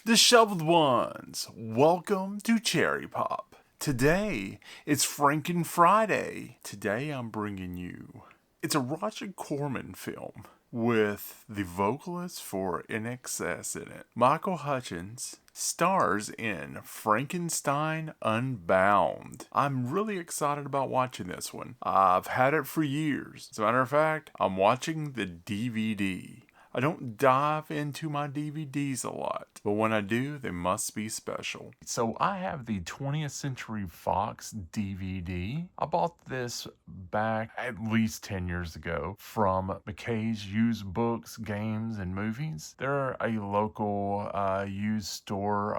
Disheveled ones, welcome to Cherry Pop. Today, it's Franken Friday. Today I'm bringing you, it's a Roger Corman film with the vocalist for NXS in it. Michael Hutchins stars in Frankenstein Unbound. I'm really excited about watching this one. I've had it for years. As a matter of fact, I'm watching the DVD. I don't dive into my DVDs a lot, but when I do, they must be special. So I have the 20th Century Fox DVD. I bought this back at least 10 years ago from McKay's Used Books, Games, and Movies. They're a local used store.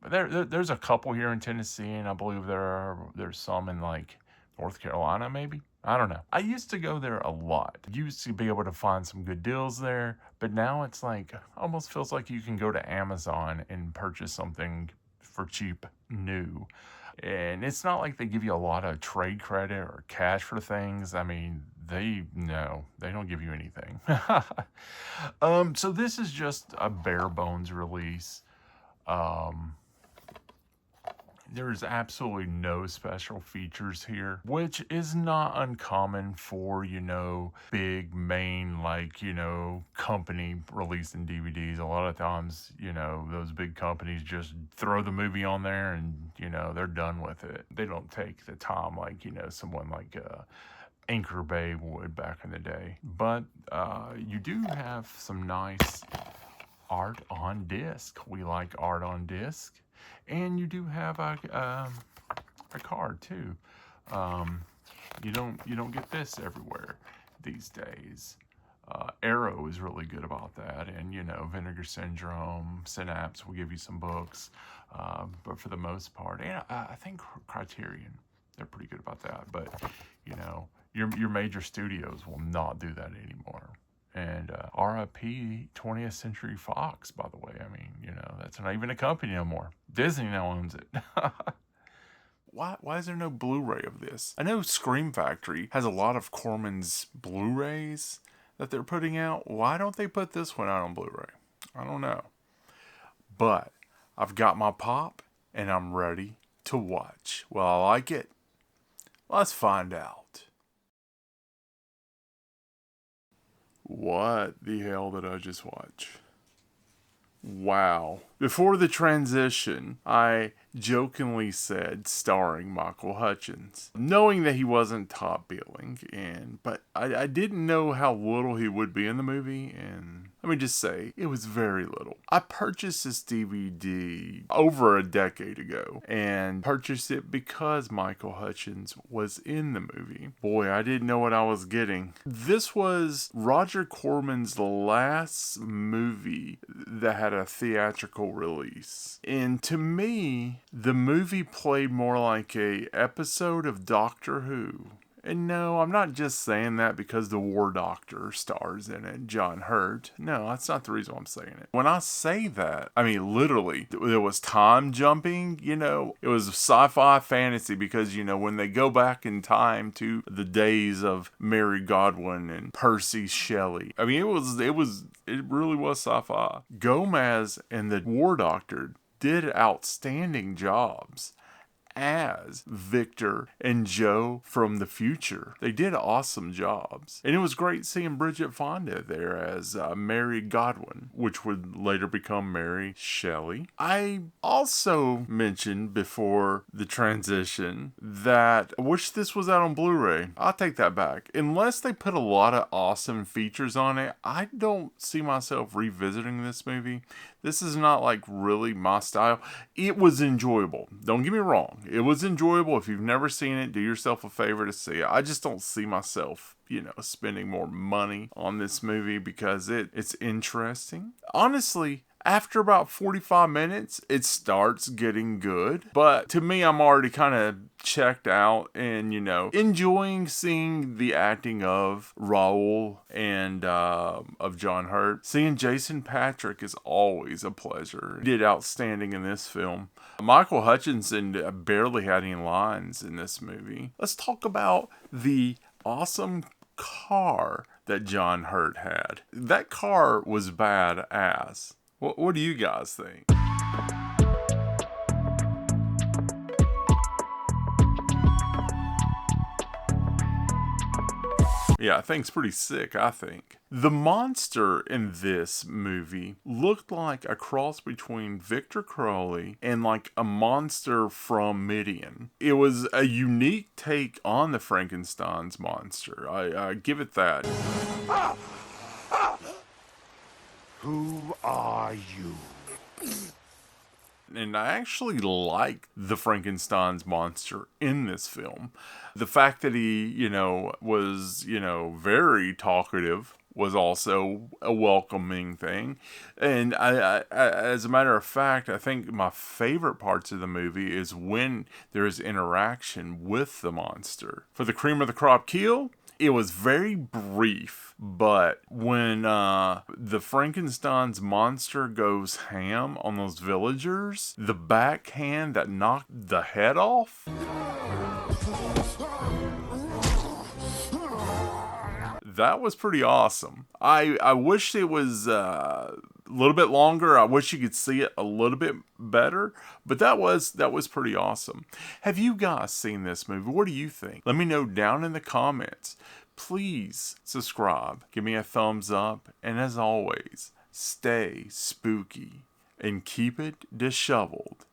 There's a couple here in Tennessee, and I believe there's some in like North Carolina, maybe. I don't know. I used to go there a lot. Used to be able to find some good deals there, but now it's like, almost feels like you can go to Amazon and purchase something for cheap new. And it's not like they give you a lot of trade credit or cash for things. I mean, they don't give you anything. So this is just a bare bones release. There's absolutely no special features here, which is not uncommon for, big main, company releasing DVDs. A lot of times, those big companies just throw the movie on there and, they're done with it. They don't take the time like, someone like Anchor Bay would back in the day. But you do have some nice art on disc. We like art on disc. And you do have a card too. You don't get this everywhere these days. Arrow is really good about that, and Vinegar Syndrome, Synapse will give you some books, but for the most part, and I think Criterion, they're pretty good about that. But your major studios will not do that anymore. And RIP 20th Century Fox, by the way. I mean, that's not even a company no more. Disney now owns it. Why is there no Blu-ray of this? I know Scream Factory has a lot of Corman's Blu-rays that they're putting out. Why don't they put this one out on Blu-ray? I don't know. But I've got my pop and I'm ready to watch. Well, I like it. Let's find out. What the hell did I just watch? Wow. Before the transition, I jokingly said starring Michael Hutchins, knowing that he wasn't top billing, but I didn't know how little he would be in the movie, and let me just say, it was very little. I purchased this DVD over a decade ago, and purchased it because Michael Hutchins was in the movie. Boy, I didn't know what I was getting. This was Roger Corman's last movie that had a theatrical release. And to me, the movie played more like a episode of Doctor Who. And no, I'm not just saying that because the War Doctor stars in it, John Hurt. No, that's not the reason I'm saying it. When I say that, I mean literally, there was time jumping, it was sci-fi fantasy because, when they go back in time to the days of Mary Godwin and Percy Shelley. I mean, it really was sci-fi. Gomez and the War Doctor did outstanding jobs as Victor and Joe from the future. They did awesome jobs. And it was great seeing Bridget Fonda there as Mary Godwin, which would later become Mary Shelley. I also mentioned before the transition that I wish this was out on Blu-ray. I'll take that back. Unless they put a lot of awesome features on it, I don't see myself revisiting this movie. This is not like really my style. It was enjoyable. Don't get me wrong. It was enjoyable. If you've never seen it, do yourself a favor to see it. I just don't see myself, spending more money on this movie because it's interesting. Honestly, after about 45 minutes, it starts getting good. But to me, I'm already kind of checked out and, enjoying seeing the acting of Raoul and of John Hurt. Seeing Jason Patrick is always a pleasure. He did outstanding in this film. Michael Hutchinson barely had any lines in this movie. Let's talk about the awesome car that John Hurt had. That car was badass. What do you guys think? Yeah, I think it's pretty sick, I think. The monster in this movie looked like a cross between Victor Crowley and like a monster from Midian. It was a unique take on the Frankenstein's monster. I give it that. Who are you? And I actually like the Frankenstein's monster in this film. The fact that he, was, very talkative was also a welcoming thing. And I, as a matter of fact, I think my favorite parts of the movie is when there is interaction with the monster. For the cream of the crop kill, it was very brief, but when the Frankenstein's monster goes ham on those villagers, the backhand that knocked the head off, that was pretty awesome. I wish it was a little bit longer. I wish you could see it a little bit better, but that was pretty awesome. Have you guys seen this movie? What do you think? Let me know down in the comments. Please subscribe, give me a thumbs up, and as always, stay spooky and keep it disheveled,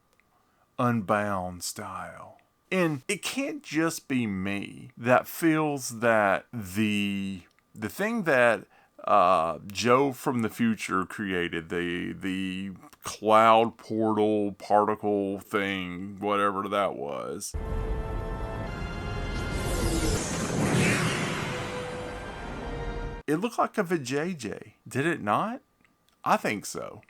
Unbound style. And it can't just be me that feels that the thing that Joe from the future created, the cloud portal particle thing, whatever that was. It looked like a vajayjay, did it not? I think so.